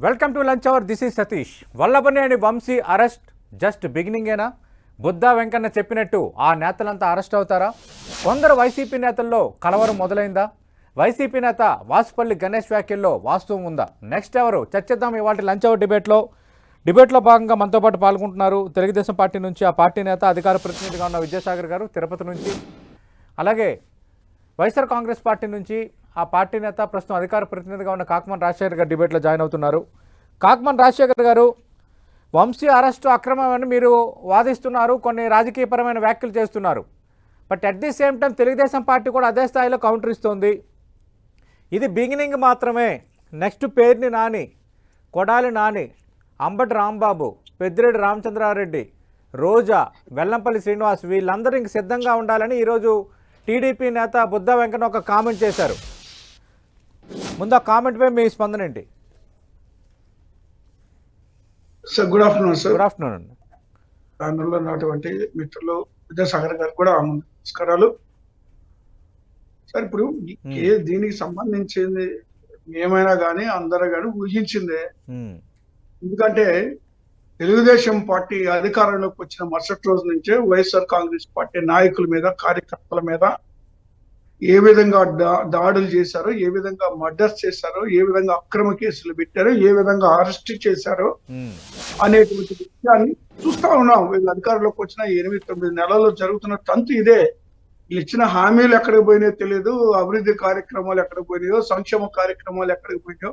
Welcome to lunch hour. This is Satish. Vallabhaneni Vamsi arrest just బిగినింగేనా? బుద్ధా వెంకన్న చెప్పినట్టు ఆ నేతలంతా అరెస్ట్ అవుతారా? కొందరు వైసీపీ నేతల్లో కలవరం మొదలైందా? వైసీపీ నేత వాసుపల్లి గణేష్ వ్యాఖ్యల్లో వాస్తవం ఉందా? నెక్స్ట్ ఎవరు చర్చిద్దాం ఇవాళ లంచ్ అవర్ డిబేట్లో భాగంగా మనతో పాటు పాల్గొంటున్నారు తెలుగుదేశం పార్టీ నుంచి ఆ పార్టీ నేత అధికార ప్రతినిధిగా ఉన్న విద్యాసాగర్ గారు తిరుపతి నుంచి, అలాగే వైఎస్ఆర్ కాంగ్రెస్ పార్టీ నుంచి ఆ పార్టీ నేత ప్రస్తుతం అధికార ప్రతినిధిగా ఉన్న కాకమన్ రాజశేఖర్ గారు డిబేట్లో జాయిన్ అవుతున్నారు. కాకమన్ రాజశేఖర్ గారు, వంశీ అరెస్టు అక్రమమని మీరు వాదిస్తున్నారు, కొన్ని రాజకీయపరమైన వ్యాఖ్యలు చేస్తున్నారు. But at the same time Telugu Desam party కూడా అదే స్థాయిలో కౌంటర్ ఇస్తోంది. ఇది బిగినింగ్ మాత్రమే. నెక్స్ట్ పేర్ని నాని, కొడాలి నాని, అంబటి రాంబాబు, పెద్దిరెడ్డి రామచంద్రారెడ్డి, రోజా, వెల్లంపల్లి శ్రీనివాస్ వీళ్ళందరూ ఇంక సిద్ధంగా ఉండాలని ఈరోజు టీడీపీ నేత బుద్ధా వెంకన్న ఒక కామెంట్ చేశారు. ముందు ఆ కామెంట్పై మీ స్పందన ఏంటి? Sir good afternoon sir. Good afternoon అండి. ప్యానల్లో ఉన్నటువంటి మిత్రులు విద్యాసాగర్ గారు కూడా నమస్కారాలు సార్. ఇప్పుడు దీనికి సంబంధించింది ఏమైనా కానీ అందరూ కానీ ఊహించిందే. ఎందుకంటే తెలుగుదేశం పార్టీ అధికారంలోకి వచ్చిన మరుసటి రోజు నుంచే వైఎస్ఆర్ కాంగ్రెస్ పార్టీ నాయకుల మీద, కార్యకర్తల మీద ఏ విధంగా దాడులు చేశారో, ఏ విధంగా మర్డర్స్ చేశారో, ఏ విధంగా అక్రమ కేసులు పెట్టారో, ఏ విధంగా అరెస్ట్ చేశారో అనేటువంటి విషయాన్ని చూస్తా ఉన్నాం. వీళ్ళు అధికారంలోకి వచ్చిన 8-9 నెలల్లో జరుగుతున్న తంతు ఇదే. వీళ్ళు ఇచ్చిన హామీలు ఎక్కడికి పోయినాయో తెలియదు, అభివృద్ధి కార్యక్రమాలు ఎక్కడికి పోయినాయో, సంక్షేమ కార్యక్రమాలు ఎక్కడికి పోయినాయో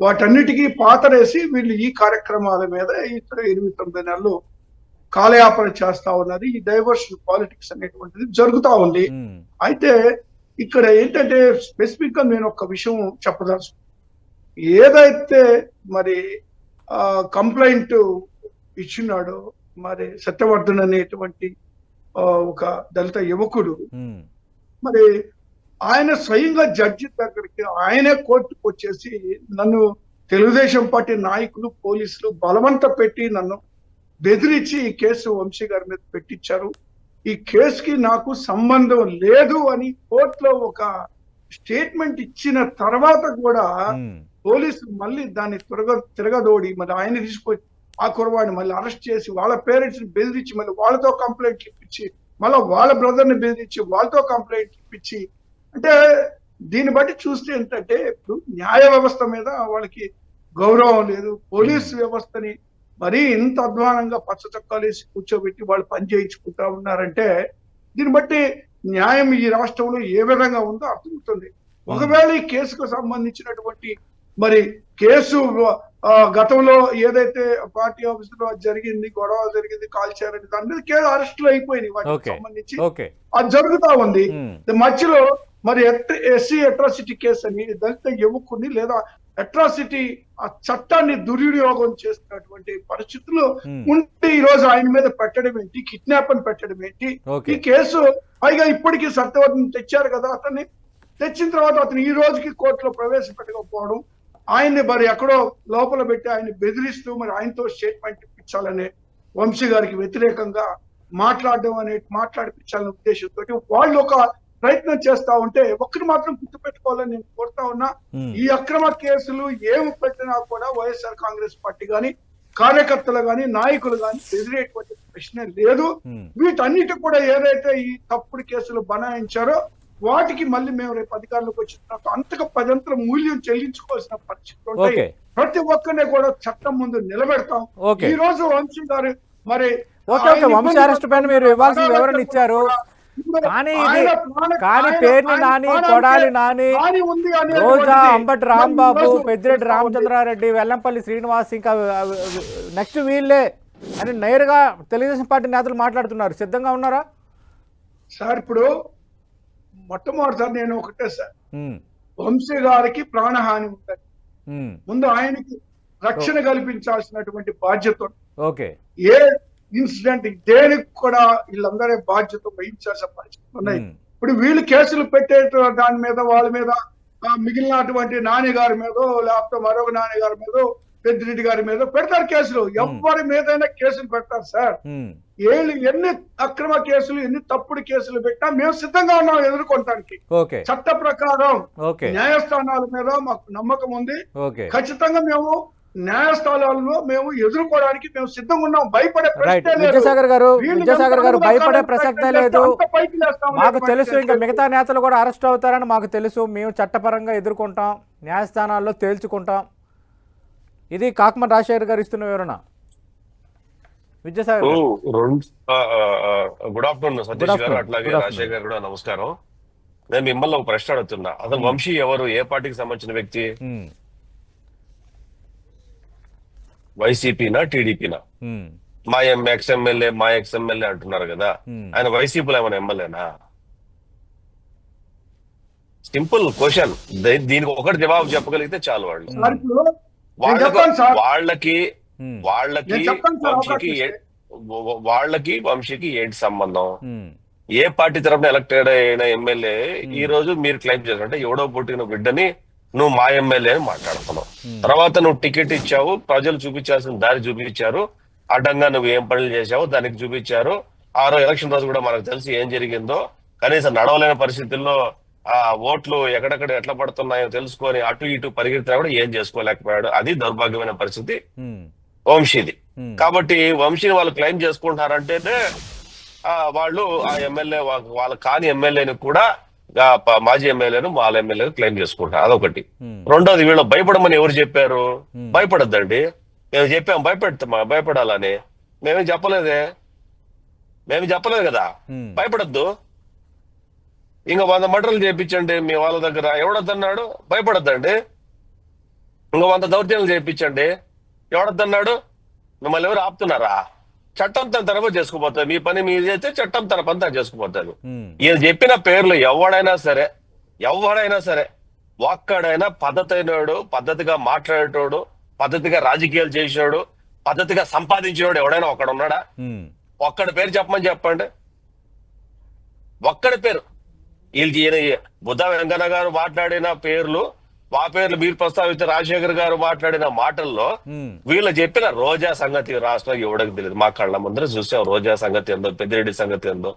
వాటన్నిటికీ పాతరేసి వీళ్ళు ఈ కార్యక్రమాల మీద ఇతర 8-9 నెలలు కాలయాపన చేస్తా ఉన్నది. ఈ డైవర్షన్ పాలిటిక్స్ అనేటువంటిది జరుగుతా ఉంది. అయితే ఇక్కడ ఏంటంటే స్పెసిఫిక్ గా నేను ఒక విషయం చెప్పదలుచు, ఏదైతే మరి కంప్లైంట్ ఇచ్చినాడో మరి సత్యవర్ధన్ అనేటువంటి ఒక దళిత యువకుడు, మరి ఆయన స్వయంగా జడ్జి దగ్గరికి ఆయనే కోర్టుకు వచ్చేసి నన్ను తెలుగుదేశం పార్టీ నాయకులు, పోలీసులు బలవంత పెట్టి నన్ను బెదిరించి ఈ కేసు వంశీ గారి మీద పెట్టించారు, ఈ కేసుకి నాకు సంబంధం లేదు అని కోర్టులో ఒక స్టేట్మెంట్ ఇచ్చిన తర్వాత కూడా పోలీసులు మళ్ళీ దాన్ని తిరగదోడి మరి ఆయన తీసుకొని ఆ కురవాడిని మళ్ళీ అరెస్ట్ చేసి వాళ్ళ పేరెంట్స్ ని బెదిరించి మళ్ళీ వాళ్ళతో కంప్లైంట్ ఇప్పించి మళ్ళీ వాళ్ళ బ్రదర్ ని బెదిరించి వాళ్ళతో కంప్లైంట్ ఇప్పించి, అంటే దీన్ని బట్టి చూస్తే ఏంటంటే ఇప్పుడు న్యాయ వ్యవస్థ మీద వాళ్ళకి గౌరవం లేదు. పోలీసు వ్యవస్థని మరీ ఇంత అధ్వానంగా పచ్చ చొక్కాలు వేసి కూర్చోబెట్టి వాళ్ళు పని చేయించుకుంటా ఉన్నారంటే దీన్ని బట్టి న్యాయం ఈ రాష్ట్రంలో ఏ విధంగా ఉందో అర్థమవుతుంది. ఒకవేళ ఈ కేసుకు సంబంధించినటువంటి మరి కేసు గతంలో ఏదైతే పార్టీ ఆఫీస్ లో జరిగింది, గొడవ జరిగింది, కాల్చారని దాని మీద కేసు అరెస్టులు అయిపోయినాయి, వాటికి సంబంధించి అది జరుగుతా ఉంది. మధ్యలో మరి ఎస్సీ అట్రాసిటీ కేసు అని దళిత యువకుడిని లేదా అట్రాసిటీ ఆ చట్టాన్ని దుర్వినియోగం చేస్తున్నటువంటి పరిస్థితులు ఉంటే ఈ రోజు ఆయన మీద పెట్టడం ఏంటి, కిడ్నాప్ అని పెట్టడం ఏంటి? ఈ కేసు పైగా ఇప్పటికీ సత్యవర్ధన్ తెచ్చారు కదా, అతన్ని తెచ్చిన తర్వాత అతను ఈ రోజుకి కోర్టులో ప్రవేశపెట్టకపోవడం, ఆయన్ని మరి ఎక్కడో లోపల పెట్టి ఆయన్ని బెదిరిస్తూ మరి ఆయనతో స్టేట్మెంట్ ఇప్పించాలనే వంశీ గారికి వ్యతిరేకంగా మాట్లాడిపించాలనే ఉద్దేశంతో వాళ్ళు ఒక ప్రయత్నం చేస్తా ఉంటే ఒక్కటి మాత్రం గుర్తుపెట్టుకోవాలని నేను కోరుతా ఉన్నా, ఈ అక్రమ కేసులు ఏమి పెట్టినా కూడా వైఎస్ఆర్ కాంగ్రెస్ పార్టీ గాని, కార్యకర్తలు గాని, నాయకులు గాని ఎదిరేటువంటి ప్రశ్నే లేదు. వీటన్నిటి కూడా ఏదైతే ఈ తప్పుడు కేసులు బనాయించారో వాటికి మళ్ళీ మేము రేపు అధికారంలోకి వచ్చిన తర్వాత అంతగా పదంతర మూల్యం చెల్లించుకోవాల్సిన పరిస్థితి ఉంటాయి. ప్రతి ఒక్కరిని కూడా చట్టం ముందు నిలబెడతాం. ఈ రోజు వంశీ గారు మరి వంశీ అరెస్ట్ పైన మీరు ఇవ్వాల్సిన వివరణ ఇచ్చారు, కానీ పేర్ని నాని, కొడాలి నాని, రోజా, అంబటి రాంబాబు, పెద్దిరెడ్డి రామచంద్రారెడ్డి, వెల్లంపల్లి శ్రీనివాస్ ఇంకా నెక్స్ట్ వీళ్ళే అని నేరుగా తెలుగుదేశం పార్టీ నేతలు మాట్లాడుతున్నారు. సిద్ధంగా ఉన్నారా సార్? ఇప్పుడు మొట్టమొదటిసారి నేను ఒకటే సార్, వంశీ గారికి ప్రాణహాని ఉందని ముందు ఆయనకి రక్షణ కల్పించాల్సినటువంటి బాధ్యత, ఏ ఇన్సిడెంట్ దేనికి కూడా వీళ్ళందరే బాధ్యత వహించాల్సిన పరిస్థితులు ఉన్నాయి. ఇప్పుడు వీళ్ళు కేసులు పెట్టే దాని మీద వాళ్ళ మీద మిగిలినటువంటి నాని గారి మీద లేకపోతే మరొక నాని గారి మీద, పెద్దిరెడ్డి గారి మీద పెడతారు కేసులు. ఎవరి మీదైనా కేసులు పెడతారు సార్. ఎన్ని అక్రమ కేసులు, ఎన్ని తప్పుడు కేసులు పెట్టినా మేము సిద్ధంగా ఉన్నాం ఎదుర్కొనడానికి. చట్ట ప్రకారం న్యాయస్థానాల మీద మాకు నమ్మకం ఉంది. ఖచ్చితంగా మేము న్యాయస్థానాల్లో మేము ఎదుర్కోవడానికి మేము సిద్ధంగా ఉన్నాం. భయపడే రైట్. ప్రశ్నే లేదు. విద్యాసాగర్ గారు వీళ్ళు విద్యాసాగర్ గారు ఎంత భయపడే అడుగుదాం ప్రసక్తే ప్రయత్నం లేదు. చేస్తే అంత పైకి లేస్తాం. మాకు తెలుసు ఇంకా మిగతా నేతలు కూడా అరెస్ట్ అవుతారని మాకు తెలుసు. మేము చట్టపరంగా ఎదుర్కొంటాం, న్యాయస్థానాల్లో తేల్చుకుంటాం. ఇది కాకమన్ రాజశేఖర్ గారు ఇస్తున్న వివరణ. విద్యాసాగర్ గారు. గుడ్ ఆఫ్టర్నూన్ సతీష్ గారు, అట్లాగే రాజశేఖర్ గారు కూడా నమస్కారం. నేను మిమ్మల్ని ఒక ప్రశ్న అడుగుతున్నా. అసలు వంశీ ఎవరు? ఏ పార్టీకి సంబంధించిన వ్యక్తి? వైసీపీనా టీడీపీనా? మా ఎక్స్ ఎమ్మెల్యే మా ఎక్స్ ఎమ్మెల్యే అంటున్నారు కదా, ఆయన వైసీపీలో ఏమైనా ఎమ్మెల్యేనా? Simple question. దీనికి ఒకటి జవాబు చెప్పగలిగితే చాలు. వాళ్ళు వాళ్ళకి వంశీకి ఏంటి సంబంధం? ఏ పార్టీ తరఫున ఎలక్టెడ్ అయిన ఎమ్మెల్యే ఈ రోజు మీరు క్లెయిమ్ చేశారంటే ఎవడో పుట్టిన బిడ్డని నువ్వు మా ఎమ్మెల్యే అని మాట్లాడుతున్నావు. తర్వాత నువ్వు టికెట్ ఇచ్చావు, ప్రజలు చూపించాల్సిన దారి చూపించారు, అడ్డంగా నువ్వు ఏం పనులు చేశావు దానికి చూపించారు. ఆ రోజు ఎలక్షన్ రోజు కూడా మనకు తెలిసి ఏం జరిగిందో. కనీసం నడవలేని పరిస్థితుల్లో ఆ ఓట్లు ఎక్కడెక్కడ ఎట్లా పడుతున్నాయో తెలుసుకొని అటు ఇటు పరిగెత్తినా కూడా ఏం చేసుకోలేకపోయాడు. అది దౌర్భాగ్యమైన పరిస్థితి వంశీది. కాబట్టి వంశీని వాళ్ళు క్లెయిమ్ చేసుకుంటున్నారంటేనే వాళ్ళు ఆ ఎమ్మెల్యే వాళ్ళ కాని ఎమ్మెల్యేని కూడా మాజీ ఎమ్మెల్యేను వాళ్ళ ఎమ్మెల్యేను క్లెయిమ్ చేసుకుంటారు. అదొకటి. రెండోది, వీళ్ళు భయపడమని ఎవరు చెప్పారు? భయపడద్దండి. మేము చెప్పాం భయపడాలని. మేమేం చెప్పలేదు కదా. భయపడద్దు. ఇంకా 100 మర్డర్లు చేయించండి మీ వాళ్ళ దగ్గర, ఎవడొద్దన్నాడు? భయపడద్దండి. ఇంకా 100 దౌర్జన్యాలు చేయించండి, ఎవడొద్దన్నాడు? మిమ్మల్ని ఎవరు ఆపుతున్నారా? చట్టం తన తరఫు చేసుకుపోతుంది. మీ పని మీరు చేస్తే చట్టం తన పని తను చేసుకుపోతుంది. ఈయన చెప్పిన పేర్లు ఎవడైనా సరే ఒక్కడైనా పద్ధతైనడు, పద్ధతిగా మాట్లాడేటోడు, పద్ధతిగా రాజకీయాలు చేసేవాడు, పద్ధతిగా సంపాదించినోడు ఎవడైనా ఒక్కడ ఉన్నాడా? ఒక్కడి పేరు చెప్పండి. ఒక్కడి పేరు. ఈయన బుద్ధ వెంకన్న గారు మాట్లాడిన పేర్లు, ఆ పేర్లు మీరు ప్రస్తావిస్తే రాజశేఖర్ గారు మాట్లాడిన మాటల్లో వీళ్ళు చెప్పిన రోజా సంగతి రాష్ట్రం ఎవడకి తెలియదు. మా కళ్ళ ముందర చూసాం రోజా సంగతి ఏందో, పెద్దిరెడ్డి సంగతి ఏందో.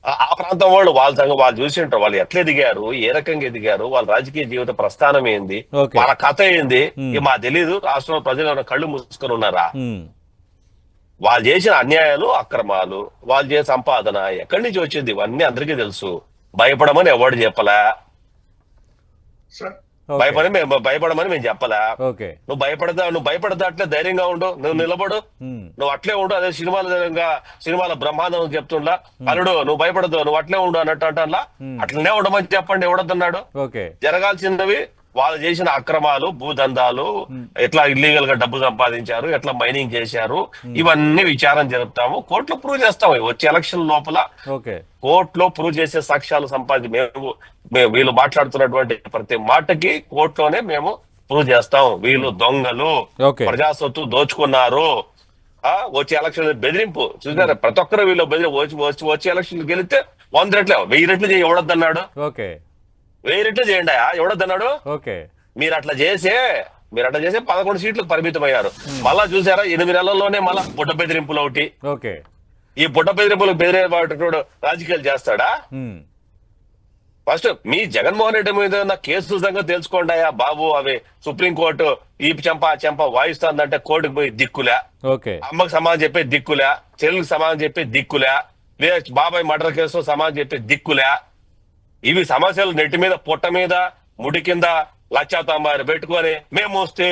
ఆ ప్రాంతం వాళ్ళు వాళ్ళు చూసి ఉంటారు. వాళ్ళు ఎట్లా ఎదిగారు, ఏ రకంగా ఎదిగారు, వాళ్ళ రాజకీయ జీవిత ప్రస్థానం ఏంది, వాళ్ళ కథ ఏంది, మాకు తెలీదు. రాష్ట్రంలో ప్రజలు ఏమైనా కళ్ళు మూసుకొని ఉన్నారా? వాళ్ళు చేసిన అన్యాయాలు, అక్రమాలు, వాళ్ళు చేసిన సంపాదన ఎక్కడి నుంచి వచ్చింది ఇవన్నీ అందరికీ తెలుసు. భయపడమని ఎవడు చెప్పలా. భయపడమని మేము చెప్పలా. నువ్వు భయపడదా అట్లే ధైర్యంగా ఉండు, నువ్వు నిలబడు, నువ్వు అట్లే ఉండు. అదే సినిమాల బ్రహ్మాండం చెప్తుండా అల్లుడు నువ్వు భయపడదు, నువ్వు అట్లే ఉండు అన్నట్టు అంటా. అట్లనే ఉండమని చెప్పండి. ఎవడొద్దన్నాడు? జరగాల్సినవి వాళ్ళు చేసిన అక్రమాలు, భూదందాలు, ఎట్లా ఇల్లీగల్ గా డబ్బు సంపాదించారు, ఎట్లా మైనింగ్ చేశారు, ఇవన్నీ విచారం జరుపుతాము. కోర్టులో ప్రూవ్ చేస్తాము. వచ్చే ఎలక్షన్ లోపల కోర్టులో ప్రూవ్ చేసే సాక్ష్యాలు మేము వీళ్ళు మాట్లాడుతున్నటువంటి ప్రతి మాటకి కోర్టులోనే మేము ప్రూవ్ చేస్తాం. వీళ్ళు దొంగలు, ప్రజాస్వత్తు దోచుకున్నారు. వచ్చే ఎలక్షన్ బెదిరింపు చూసారా? ప్రతి ఒక్కరు వీళ్ళు వచ్చే ఎలక్షన్ గెలిస్తే 100 రెట్లు 1000 రెట్లు చేయి. ఎవడొద్దన్నాడు? 1000 రెట్లు చేయండి. ఎవడొద్దన్నాడు? మీరు అట్లా చేసే 11 సీట్లకు పరిమితం అయ్యారు. మళ్ళా చూసారా 8 నెలల్లోనే మళ్ళా బుడ్డ బెదిరింపులు ఒకటి. ఈ బుడ్డ బెదిరింపులకు బెదిరేవాడు రాజకీయాలు చేస్తాడా? ఫస్ట్ మీ జగన్మోహన్ రెడ్డి మీద ఉన్న కేసుల సంగతి తెలుసుకోండాయా బాబు. అవి సుప్రీంకోర్టు ఈ చెంప వాయిస్తుందంటే కోర్టుకు పోయి దిక్కులే, అమ్మకు సమాధానం చెప్పే దిక్కులే, చెల్లికి సమాధానం చెప్పే దిక్కులే, బాబాయ్ మర్డర్ కేసు సమాధానం చెప్పే దిక్కులే. ఇవి సమస్యలు నెట్టి మీద, పొట్ట మీద, ముడి కింద లక్షాతమ్మారు పెట్టుకొని మేము వస్తే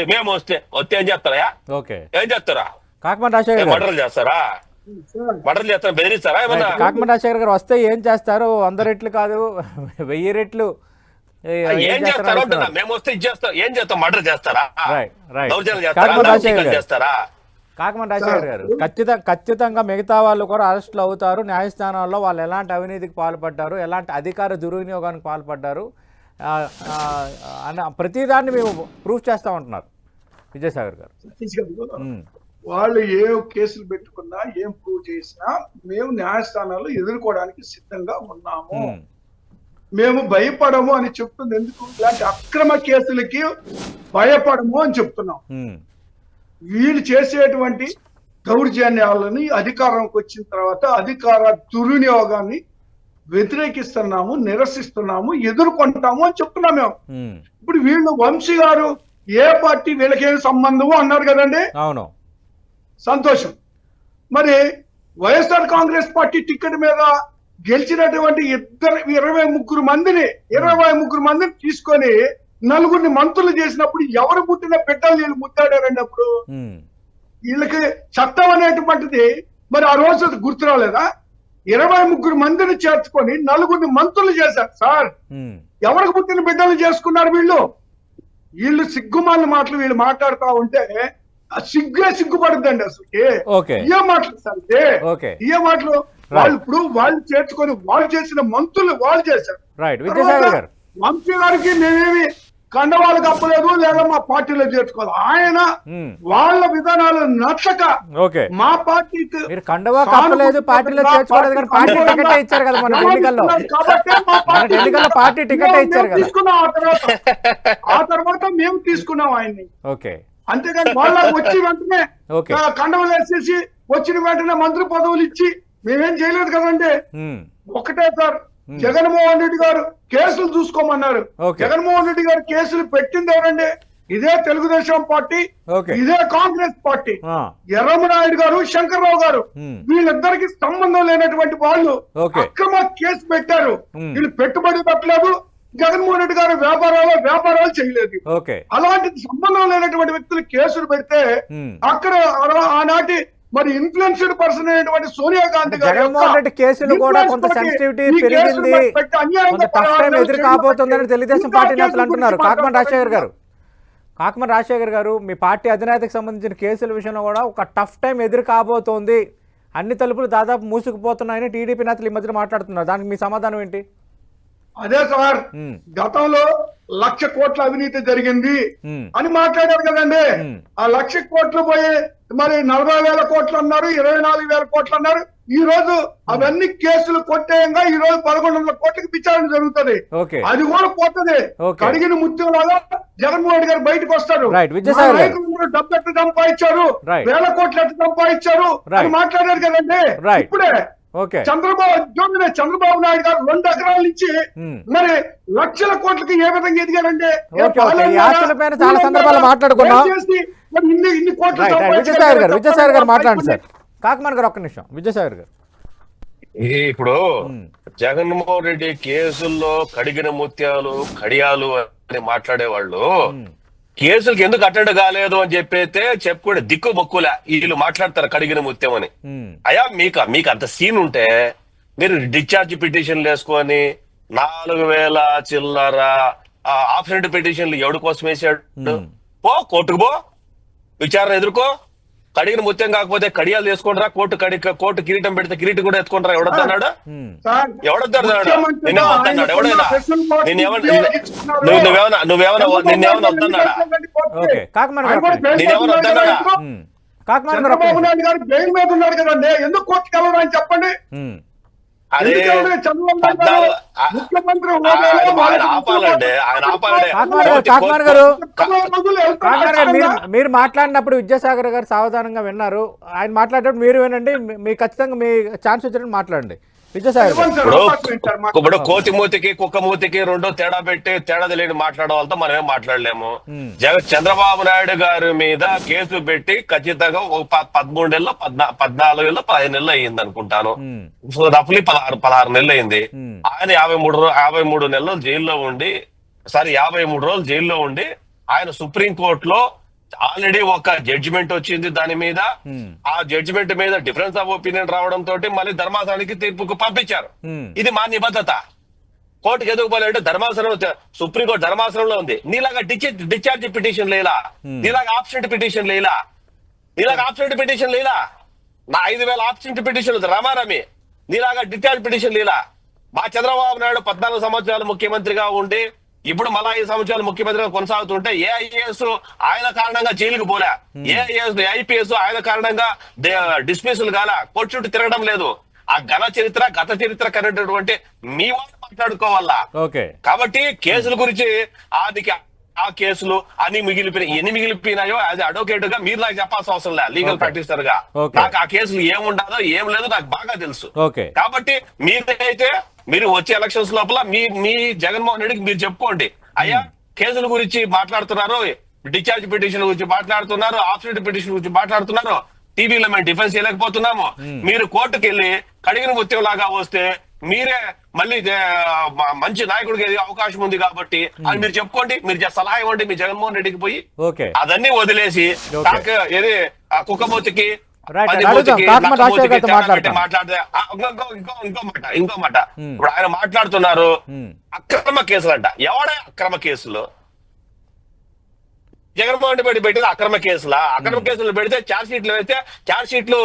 ఏం చేస్తారా? ఏం చేస్తారా? మర్డర్లు చేస్తారా? బెదిరిస్తారా? ఏమన్నా కాకమన్ రాజశేఖర్ గారు వస్తే ఏం చేస్తారు? 100 రెట్లు కాదు 1000 రెట్లు ఏం చేస్తారో అంటున్నా. మేము వస్తే ఇచ్చేస్తాం. ఏం చేస్తాం? మర్డర్ చేస్తారా? చేస్తారా? కాకమన్ రాజశేఖర్ గారు ఖచ్చితంగా మిగతా వాళ్ళు కూడా అరెస్టులు అవుతారు. న్యాయస్థానాల్లో వాళ్ళు ఎలాంటి అవినీతికి పాల్పడ్డారు, ఎలాంటి అధికార దుర్వినియోగానికి పాల్పడ్డారు అన్న ప్రతిదాన్ని మేము ప్రూఫ్ చేస్తా ఉంటున్నారు విజయసాగర్ గారు. వాళ్ళు ఏ కేసులు పెట్టుకున్నా, ఏం ప్రూవ్ చేసినా మేము న్యాయస్థానాల్లో ఎదుర్కోవడానికి సిద్ధంగా ఉన్నాము. మేము భయపడము అని చెప్తుంది ఎందుకు? ఇలాంటి అక్రమ కేసులకి భయపడము అని చెప్తున్నాం. వీళ్ళు చేసేటువంటి దౌర్జన్యాలని అధికారంకి వచ్చిన తర్వాత అధికార దుర్వినియోగాన్ని వ్యతిరేకిస్తున్నాము, నిరసిస్తున్నాము, ఎదుర్కొంటాము అని చెప్తున్నాం మేము. ఇప్పుడు వీళ్ళు వంశీ గారు ఏ పార్టీ వీళ్ళకేం సంబంధము అన్నారు కదండి. అవును. సంతోషం. మరి వైఎస్ఆర్ కాంగ్రెస్ పార్టీ టికెట్ మీద గెలిచినటువంటి 23 మందిని తీసుకొని నలుగురిని మంత్రులు చేసినప్పుడు ఎవరు పుట్టిన బిడ్డలు వీళ్ళు ముద్దాడారండి. అప్పుడు వీళ్ళకి చట్టం అనేటువంటిది మరి ఆ రోజు గుర్తు రాలేదా? 23 మందిని చేర్చుకొని నలుగురిని మంత్రులు చేశారు సార్. ఎవరికి పుట్టిన బిడ్డలు చేసుకున్నారు వీళ్ళు సిగ్గుమాలిన మాటలు వీళ్ళు మాట్లాడుతా ఉంటే సిగ్గుపడుద్దండి అసలుకి. ఏ మాటలు సార్ ఏ మాటలు? వాళ్ళు ఇప్పుడు వాళ్ళు చేర్చుకొని వాళ్ళు చేసిన మంత్రులు వాళ్ళు చేశారు. వంశీ గారికి నేనేమి కండవాళ్ళు కప్పలేదు లేదా మా పార్టీలో చేర్చుకోవాలి. ఆయన వాళ్ళ విధానాలు నచ్చక మా పార్టీకి కండవా కప్పలేదు, పార్టీలో చేర్చుకోలేదు, కానీ పార్టీ టికెట్ ఇచ్చారు కదా మన ఎన్నికల్లో. ఎన్నికల్లో పార్టీ టికెట్ ఇచ్చారు కదా. ఆ తర్వాత మేము తీసుకున్నాం ఆయన్ని. అంతేగాని వాళ్ళ వచ్చి వెంటనే కండవలు వేసేసి వచ్చిన వెంటనే మంత్రి పదవులు ఇచ్చి మేమేం చేయలేదు కదండి. ఒకటే సార్, జగన్మోహన్ రెడ్డి గారు కేసులు చూసుకోమన్నారు. జగన్మోహన్ రెడ్డి గారు కేసులు పెట్టింది ఎవరండి? ఇదే తెలుగుదేశం పార్టీ, ఇదే కాంగ్రెస్ పార్టీ. ఎర్రమనాయుడు గారు, శంకర్రావు గారు, వీళ్ళిద్దరికి సంబంధం లేనటువంటి వాళ్ళు అక్రమ కేసు పెట్టారు. వీళ్ళు పెట్టుబడి పెట్టలేదు, జగన్మోహన్ రెడ్డి గారు వ్యాపారాలు చేయలేదు. అలాంటి సంబంధం లేనటువంటి వ్యక్తులు కేసులు పెడితే అక్కడ ఆనాటి మరి ఇన్ఫ్లుయెన్స్డ్ పర్సన్ అయినటువంటి సోనియా గాంధీ గారు జగన్మోహన్ రెడ్డి కేసులు కూడా కొంత సెన్సిటివిటీ పెరిగింది, కొంత టఫ్ టైం ఎదురు కాబోతుందని తెలుగుదేశం పార్టీ నేతలు అంటున్నారు. కాకమన్ రాజశేఖర్ గారు, మీ పార్టీ అధినేతకు సంబంధించిన కేసుల విషయంలో కూడా ఒక టఫ్ టైం ఎదురు కాబోతోంది, అన్ని తలుపులు దాదాపు మూసుకుపోతున్నాయని టీడీపీ నేతలు ఈ మధ్యన మాట్లాడుతున్నారు. దానికి మీ సమాధానం ఏంటి? అదే సార్, గతంలో 1,00,000 కోట్ల అవినీతి జరిగింది అని మాట్లాడారు కదండి. ఆ 1,00,000 కోట్లు పోయి మరి 40,000 కోట్లు అన్నారు, 24,000 కోట్లు అన్నారు. ఈ రోజు అవన్నీ కేసులు కొట్టేయంగా ఈ రోజు 1,100 కోట్లకి విచారణ జరుగుతుంది. అది కూడా పోతుంది. కడిగిన ముత్యం లాగా జగన్మోహన్ రెడ్డి గారు బయటకు వస్తారు. డబ్బు ఎట్టు సంపాదించారు, 1,000 కోట్లు ఎట్టు సంపాదించారు అని మాట్లాడారు కదండి. ఇప్పుడే చంద్రబాబు నాయుడు గారు 2 ఎకరాల నుంచి మరి 1,00,000 కోట్లకి ఏ విధంగా ఎదిగారంటే చాలా సందర్భాలు మాట్లాడుకున్నాం. విజయసాగర్ గారు మాట్లాడండి సార్. కాకమాన్ గారు ఒక్క నిమిషం. విజయసాగర్ గారు, ఇప్పుడు జగన్మోహన్ రెడ్డి కేసుల్లో కడిగిన ముత్యాలు కడియాలు అని మాట్లాడేవాళ్ళు కేసులకు ఎందుకు అటెండ్ కాలేదు అని చెప్పైతే చెప్పుకోండి. దిక్కు బొక్కులే వీళ్ళు మాట్లాడతారు కడిగిన ముత్యం అని. అయ్యా మీకు అంత సీన్ ఉంటే మీరు డిశ్చార్జ్ పిటిషన్లు వేసుకొని 4,000 చిల్లర ఆబ్సెంట్ పిటిషన్లు ఎవడి కోసం వేసాడు? కోర్టుకు పో, విచారణ ఎదుర్కో. కడిగిన ముత్యం కాకపోతే కడియాలు తీసుకుంటారా, కోర్టు కిరీటం పెడితే కిరీటం కూడా ఎత్తుకుంటారా? ఎవడొద్దన్నాడు? నిన్నేమో వద్దన్నాడు? ఎవడైనా నువ్వేమన్నా వద్దన్నాడా? నేనేమన్నా వద్దన్నాడా? చంద్రబాబు నాయుడు గారు బెయిల్ మీద ఉన్నాడు కదండి, ఎందుకు కోర్టుకు వెళ్ళరు అని చెప్పండి. అదే ముఖ్యమంత్రి మీరు మాట్లాడినప్పుడు విద్యాసాగర్ గారు సావధానంగా విన్నారు. ఆయన మాట్లాడేటప్పుడు మీరు వినండి, మీకు ఖచ్చితంగా మీ ఛాన్స్ వచ్చినట్టు మాట్లాడండి. ఇప్పుడు కోతి మూతికి కుక్క మూతికి రెండో తేడా పెట్టి తేడా తెలియని మాట్లాడడం వాళ్ళతో మనమేం మాట్లాడలేము. చంద్రబాబు నాయుడు గారి మీద కేసు పెట్టి ఖచ్చితంగా 13 నెలలు 14 నెలలు 15 నెలలు అయ్యింది అనుకుంటాను. రఫ్లీ 16 నెలలు అయింది. ఆయన 53 నెలలు జైల్లో ఉండి 53 రోజులు జైల్లో ఉండి ఆయన సుప్రీంకోర్టులో ఆల్రెడీ ఒక జడ్జిమెంట్ వచ్చింది దాని మీద. ఆ జడ్జిమెంట్ మీద డిఫరెన్స్ ఆఫ్ ఒపీనియన్ రావడం తోటి మళ్ళీ ధర్మాసనానికి తీర్పుకు పంపించారు. ఇది మా నిబద్ధత. కోర్టుకు ఎదుగు పోలేంటే ధర్మాసనం, సుప్రీంకోర్టు ధర్మాసనంలో ఉంది. నీలాగా డిశ్చార్జ్ పిటిషన్ లేలా, నీలాగా ఆబ్సెంట్ పిటిషన్ లేలా, నా 5,000 ఆబ్సెంట్ పిటిషన్ రమారమి, నీలాగా డిశ్చార్జ్ పిటిషన్ లేలా. మా చంద్రబాబు నాయుడు 14 సంవత్సరాలు ముఖ్యమంత్రిగా ఉండి ఇప్పుడు మళ్ళా 5 సంవత్సరాలు ముఖ్యమంత్రిగా కొనసాగుతుంటే ఏఐఏఎస్ ఆయన కారణంగా జైలుకు పోలే, ఏఐఏఎస్ ఐపీఎస్ ఆయన కారణంగా డిస్మిస్లు కాల, కోర్టు చుట్టూ తిరగడం లేదు. ఆ గత చరిత్ర కనేటటువంటి మీ వాళ్ళు మాట్లాడుకోవాలా. కాబట్టి కేసుల గురించి ఆ కేసులు ఎన్ని మిగిలిపోయినాయో అది అడ్వకేట్ గా మీరు నాకు చెప్పాల్సిన అవసరం లేదు. లీగల్ ప్రాక్టీసర్ గా నాకు ఆ కేసులు ఏముండదో ఏం లేదు నాకు బాగా తెలుసు. కాబట్టి మీరైతే మీరు వచ్చే ఎలక్షన్స్ లోపల మీ జగన్మోహన్ రెడ్డికి మీరు చెప్పుకోండి, అయ్యా కేసుల గురించి మాట్లాడుతున్నారు, డిశ్చార్జ్ పిటిషన్ గురించి మాట్లాడుతున్నారు, ఆబ్సెంట్ పిటిషన్ గురించి మాట్లాడుతున్నారు. టీవీలో మేము డిఫెన్స్ చేయలేకపోతున్నాము. మీరు కోర్టుకు వెళ్ళి కడిగిన ముత్యం లాగా వస్తే మీరే మళ్ళీ మంచి నాయకుడికి అవకాశం ఉంది కాబట్టి అని మీరు చెప్పుకోండి. మీరు సలహా ఇవ్వండి మీ జగన్మోహన్ రెడ్డికి పోయి. అదన్నీ వదిలేసి ఏది కుక్కమూతికి మాట్లాడితే ఇంకో మాట ఇప్పుడు ఆయన మాట్లాడుతున్నారు అక్రమ కేసులు అంట. ఎవడే అక్రమ కేసులు? జగన్మోహన్ రెడ్డి పెట్టిన అక్రమ కేసులా? అక్రమ కేసులు పెడితే ఛార్జ్ షీట్లు వేస్తే ఛార్జ్ షీట్లు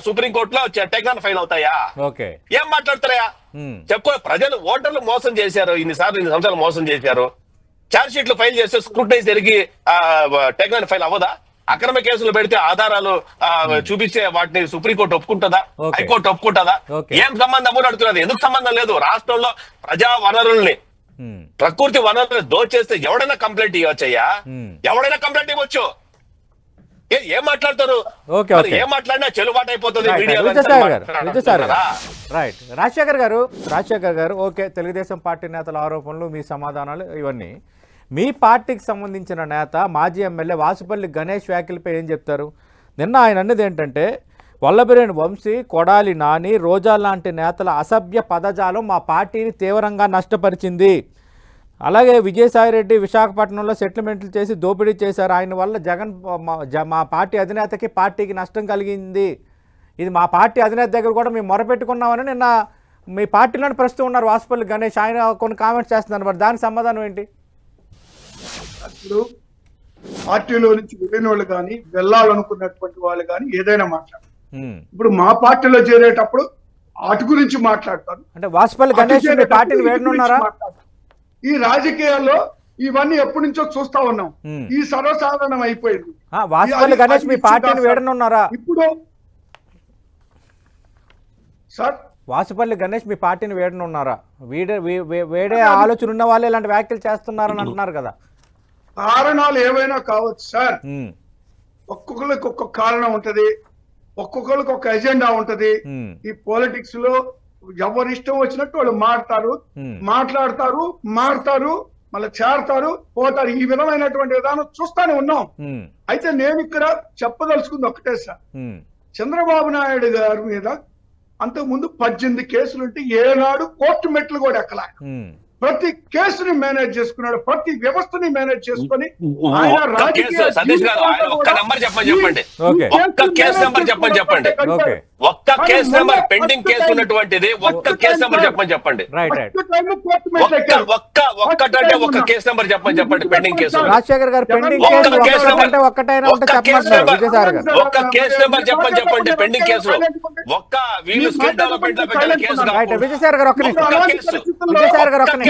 సుప్రీంకోర్టులో టెక్నాన్ ఫైల్ అవుతాయా? ఏం మాట్లాడతారా? చెప్పుకో. ప్రజలు ఓటర్లు మోసం చేశారు, ఇన్ని సంవత్సరాలు మోసం చేశారు. ఛార్జ్ షీట్లు ఫైల్ చేస్తే స్క్రూటనైజ్ జరిగి టెక్నాన్ ఫైల్ అవ్వదా? అక్రమ కేసులు పెడితే ఆధారాలు చూపిస్తే వాటిని సుప్రీంకోర్టు ఒప్పుకుంటుందా? హైకోర్టు ఒప్పుకుంటుందా? ఏం సంబంధం అడుగుతున్నది? ఎందుకు సంబంధం లేదు? రాష్ట్రంలో ప్రజా వనరుల్ని ప్రకృతి వనరులు దోచేస్తే ఎవడైనా కంప్లైంట్ ఇవ్వచ్చయ్యా, ఎవడైనా కంప్లైంట్ ఇవ్వచ్చు. ఏం మాట్లాడతారు? ఏం మాట్లాడినా చెలుబాటు అయిపోతుంది. రైట్. రాజశేఖర్ గారు ఓకే, తెలుగుదేశం పార్టీ నేతల ఆరోపణలు, మీ సమాధానాలు ఇవన్నీ. మీ పార్టీకి సంబంధించిన నేత మాజీ ఎమ్మెల్యే వాసుపల్లి గణేష్ వ్యాఖ్యలపై ఏం చెప్తారు? నిన్న ఆయన అన్నది ఏంటంటే వల్లభనేని వంశీ, కొడాలి నాని, రోజా లాంటి నేతల అసభ్య పదజాలం మా పార్టీని తీవ్రంగా నష్టపరిచింది. అలాగే విజయసాయిరెడ్డి విశాఖపట్నంలో సెటిల్మెంట్లు చేసి దోపిడీ చేశారు. ఆయన వల్ల మా పార్టీ అధినేతకి పార్టీకి నష్టం కలిగింది. ఇది మా పార్టీ అధినేత దగ్గర కూడా మేము మొరపెట్టుకున్నామని నిన్న మీ పార్టీలోని ప్రస్తుతం ఉన్నారు వాసుపల్లి గణేష్. ఆయన కొన్ని కామెంట్స్ చేస్తున్నారు. మరి దానికి సమాధానం ఏంటి? ఇప్పుడు పార్టీలో నుంచి వెళ్ళిన వాళ్ళు కానీ వెళ్ళాలనుకున్నటువంటి వాళ్ళు కానీ ఏదైనా మాట్లాడారు. ఇప్పుడు మా పార్టీలో చేరేటప్పుడు అటు గురించి మాట్లాడతారు. అంటే వాసుపల్లి గణేష్ మీ పార్టీని వేడనున్నారా? ఈ రాజకీయాల్లో ఇవన్నీ ఎప్పటి నుంచో చూస్తా ఉన్నాం. ఈ సర్వసాధారణం అయిపోయింది. వాసుపల్లి గణేష్ మీ పార్టీని వేడనున్నారా? ఇప్పుడు సార్ వాసుపల్లి గణేష్ మీ పార్టీని వేడనున్నారా? వేడే ఆలోచన ఉన్న వాళ్ళే ఇలాంటి వ్యాఖ్యలు చేస్తున్నారని అంటున్నారు కదా. కారణాలు ఏవైనా కావచ్చు సార్. ఒక్కొక్కరికి ఒక్కొక్క కారణం ఉంటది, ఒక్కొక్కరికి ఒక ఎజెండా ఉంటది. ఈ పాలిటిక్స్ లో ఎవరి ఇష్టం వచ్చినట్టు వాళ్ళు మాట్లాడతారు, మారుతారు, మళ్ళీ చేరతారు, పోతారు. ఈ విధమైనటువంటి విధానం చూస్తానే ఉన్నాం. అయితే నేను ఇక్కడ చెప్పదలుచుకుంది ఒకటే సార్. చంద్రబాబు నాయుడు గారి మీద అంతకుముందు 18 కేసులుంటే ఏనాడు కోర్టు మెట్లు కూడా ఎక్కలా. ప్రతి కేసుని మేనేజ్ చేసుకున్నాడు, ప్రతి వ్యవస్థని మేనేజ్ చేసుకుని ఒక్క కేసు నెంబర్ పెండింగ్ కేసు ఉన్నటువంటిది ఒక్క కేసు నెంబర్ చెప్పండి. ఒక్కటంటే ఒక్క కేసు నెంబర్ చెప్పండి. పెండింగ్ కేసు రాజశేఖర్ గారు పెండింగ్ కేసు ఒక్క కేసు నెంబర్ చెప్పండి. పెండింగ్ కేసు ఒక్క వీళ్ళు స్కిల్ డెవలప్మెంట్ లో పెట్టిన కేసు విజయసాగర్ గారు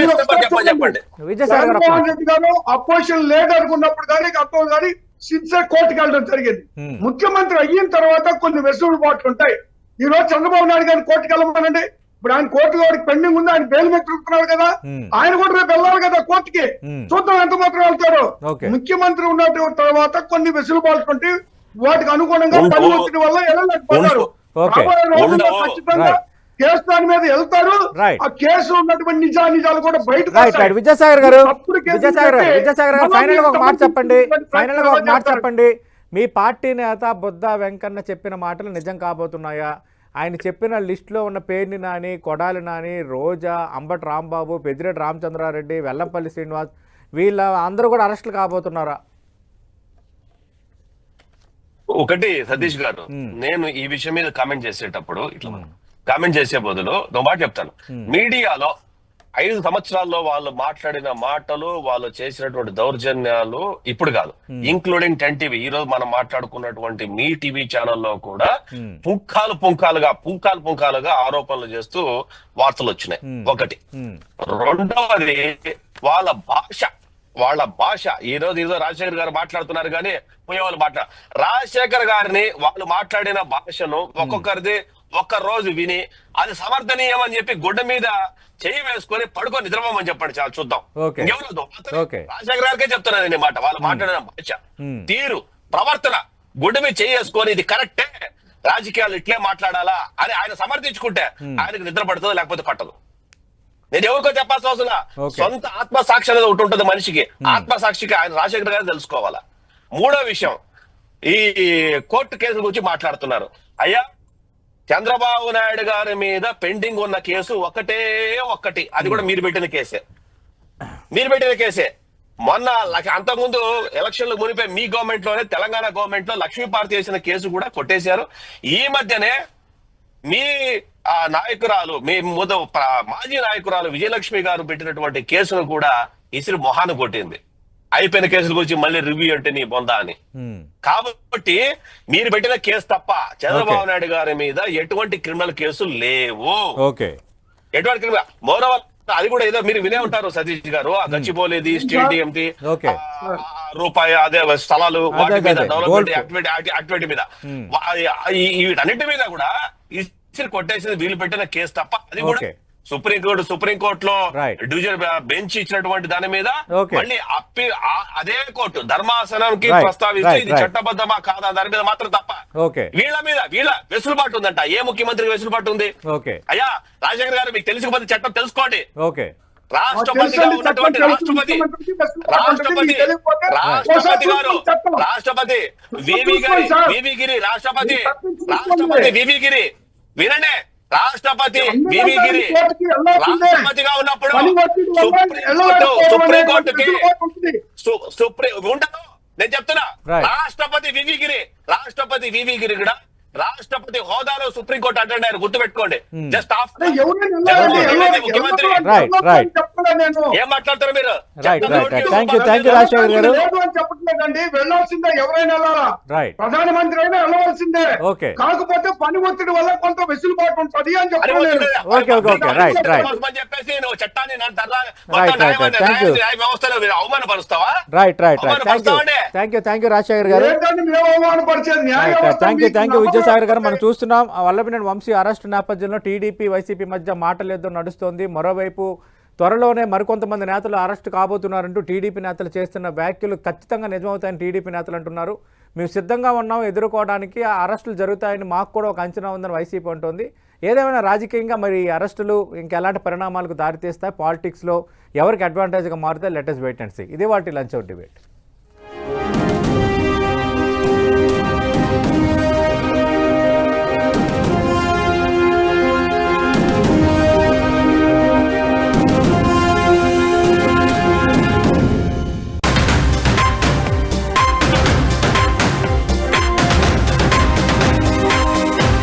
జగన్మోహన్ రెడ్డి గారు అపోజిషన్ లేదు అనుకున్నప్పుడు కానీ అప్పుడు కానీ సిన్సియర్ కోర్టుకి వెళ్ళడం జరిగింది. ముఖ్యమంత్రి అయిన తర్వాత కొన్ని వెసులుబాట్లు ఉంటాయి. ఈ రోజు చంద్రబాబు నాయుడు గారిని కోర్టుకి వెళ్ళమనండి. ఇప్పుడు ఆయన కోర్టు వాడికి పెండింగ్ ఉంది, ఆయన బెయిల్ మెట్టుకున్నాడు కదా, ఆయన కూడా రేపు వెళ్ళాలి కదా కోర్టుకి. చూద్దాం ఎంత మాత్రం వెళ్తారు. ముఖ్యమంత్రి ఉన్న తర్వాత కొన్ని వెసులుబాట్లు ఉంటాయి, వాటికి అనుగుణంగా పని ఒత్తిడి వల్ల వెళ్ళలేకపోతారు. ఖచ్చితంగా కేసు దాని మీద వెళ్తారు. ఆ కేసులో ఉన్నటువంటి నిజాలు కూడా బయట. విద్యాసాగర్ గారు ఫైనల్ గా ఒక మాట చెప్పండి. మీ పార్టీ నేత బుద్ధా వెంకన్న చెప్పిన మాటలు నిజం కాబోతున్నాయా? ఆయన చెప్పిన లిస్టులో ఉన్న పేర్ని నాని, కొడాలి నాని, రోజా, అంబటి రాంబాబు, పెద్దిరెడ్డి రామచంద్రారెడ్డి, వెల్లంపల్లి శ్రీనివాస్ వీళ్ళ అందరూ కూడా అరెస్టులు కాబోతున్నారా? ఒకటి సతీష్ గారు, నేను ఈ విషయం మీద కామెంట్ చేసేటప్పుడు ఇట్లా కామెంట్ చేసే బదులు ఒక మాట చెప్తాను. మీడియాలో 5 సంవత్సరాల్లో వాళ్ళు మాట్లాడిన మాటలు, వాళ్ళు చేసినటువంటి దౌర్జన్యాలు ఇప్పుడు కాదు, ఇంక్లూడింగ్ 10 టీవీ, ఈ రోజు మనం మాట్లాడుకున్నటువంటి మీ టీవీ ఛానల్లో కూడా పుంకాలుగా ఆరోపణలు చేస్తూ వార్తలు వచ్చినాయి. ఒకటి. రెండవది వాళ్ళ భాష ఈ రోజు రాజశేఖర్ గారు మాట్లాడుతున్నారు కానీ పోయేవాళ్ళు రాజశేఖర్ గారిని వాళ్ళు మాట్లాడిన భాషను ఒక్కొక్కరిది ఒక్క రోజు విని అది సమర్థనీయం అని చెప్పి గుడ్డ మీద చెయ్యి వేసుకొని పడుకొని నిద్రపోమని చెప్పండి, చాలా చూద్దాం. రాజశేఖర్ గారికే చెప్తున్నారు నేను మాట. వాళ్ళు మాట్లాడిన భాష, తీరు, ప్రవర్తన గుడ్డ మీద చెయ్యి వేసుకొని ఇది కరెక్టే, రాజకీయాలు ఇట్లే మాట్లాడాలా అని ఆయన సమర్థించుకుంటే ఆయనకు నిద్ర పడుతుంది, లేకపోతే పట్టదు. నేను ఎవరికో చెప్పాల్సిన అవసరం, సొంత ఆత్మసాక్షి అనేది ఒకటి ఉంటుంది మనిషికి. ఆత్మసాక్షికి ఆయన రాజశేఖర్ గారు తెలుసుకోవాలా. మూడో విషయం, ఈ కోర్టు కేసుల గురించి మాట్లాడుతున్నారు. అయ్యా, చంద్రబాబు నాయుడు గారి మీద పెండింగ్ ఉన్న కేసు ఒక్కటి, అది కూడా మీరు పెట్టిన కేసే. మొన్న అంతకుముందు ఎలక్షన్లు మునిపే మీ గవర్నమెంట్ లోనే, తెలంగాణ గవర్నమెంట్ లో లక్ష్మీపార్తి చేసిన కేసు కూడా కొట్టేశారు. ఈ మధ్యనే మీ నాయకురాలు, మీ మాజీ నాయకురాలు విజయలక్ష్మి గారు పెట్టినటువంటి కేసును కూడా ఇసిరి మొహాన్ని కొట్టింది. అయిపోయిన కేసుల గురించి మళ్ళీ రివ్యూ అంటే నీ బొందా అని. కాబట్టి మీరు పెట్టిన కేసు తప్ప చంద్రబాబు నాయుడు గారి మీద ఎటువంటి క్రిమినల్ కేసులు లేవు. ఎటువంటి క్రిమినల్ మోరవర్ అది కూడా ఏదో మీరు వినే ఉంటారు సతీష్ గారు, ఆ గచ్చిబౌలిది స్టేడియం రూపాయి అదే స్థలాలు వాటి మీద డెవలప్మెంట్ యాక్టివిటీ మీద వీటన్నిటి మీద కూడా ఇసిరి కొట్టేసింది వీళ్ళు పెట్టిన కేసు తప్ప. అది కూడా సుప్రీంకోర్టులో డివిజన్ బెంచ్ ఇచ్చినటువంటి దాని మీద మళ్ళీ అదే కోర్టు ధర్మాసనంకి ప్రస్తావించి ఇది చట్టబద్ధమా కాదా దాని మీద మాత్రం తప్ప వీళ్ళ వెసులుబాటు ఉందంట. ఏ ముఖ్యమంత్రికి వెసులుబాటు ఉంది? అయ్యా రాజశేఖర్ గారు, మీకు తెలిసిపోతే చట్టం తెలుసుకోండి. రాష్ట్రపతిగా ఉన్నటువంటి రాష్ట్రపతి వివి గిరి వినండి, రాష్ట్రపతి వివి గిరి రాష్ట్రపతిగా ఉన్నప్పుడు సుప్రీంకోర్టుకి ఉండదు. నేను చెప్తున్నా, రాష్ట్రపతి వివి గిరి కూడా రాష్ట్రపతి హోదాలో సుప్రీంకోర్టు అటెండ్ అయ్యారు, గుర్తుపెట్టుకోండి. జస్ట్ ముఖ్యమంత్రి ఏం మాట్లాడతారు మీరు? చెప్పట్లేదండి, వెళ్ళాల్సిందే, ఎవరైనా వెళ్ళాలా, ప్రధానమంత్రి అయినా వెళ్ళవలసిందే. కాకపోతే పని ఒత్తిడి వల్ల కొంత వెసులుబాటు ఉంటుంది అని చెప్పేసి నువ్వు చట్టాన్ని వ్యవస్థలో అవమానపరుస్తావా? విజయసాగర్ గారు, మనం చూస్తున్నాం వల్లభనేని వంశీ అరెస్ట్ నేపథ్యంలో టీడీపీ వైసీపీ మధ్య మాటలేదో నడుస్తోంది. మరోవైపు త్వరలోనే మరికొంతమంది నేతలు అరెస్ట్ కాబోతున్నారంటూ టీడీపీ నేతలు చేస్తున్న వ్యాఖ్యలు ఖచ్చితంగా నిజమవుతాయని టీడీపీ నేతలు అంటున్నారు. మేము సిద్ధంగా ఉన్నాం ఎదుర్కోవడానికి, ఆ అరెస్టులు జరుగుతాయని మాకు కూడా ఒక అంచనా ఉందని వైసీపీ అంటోంది. ఏదేమైనా రాజకీయంగా మరి ఈ అరెస్టులు ఇంకెలాంటి పరిణామాలకు దారితీస్తాయి, పాలిటిక్స్లో ఎవరికి అడ్వాంటేజ్గా మారుతాయి, let us wait and see. ఇదే వాటి లంచ్ అవుట్ డిబేట్.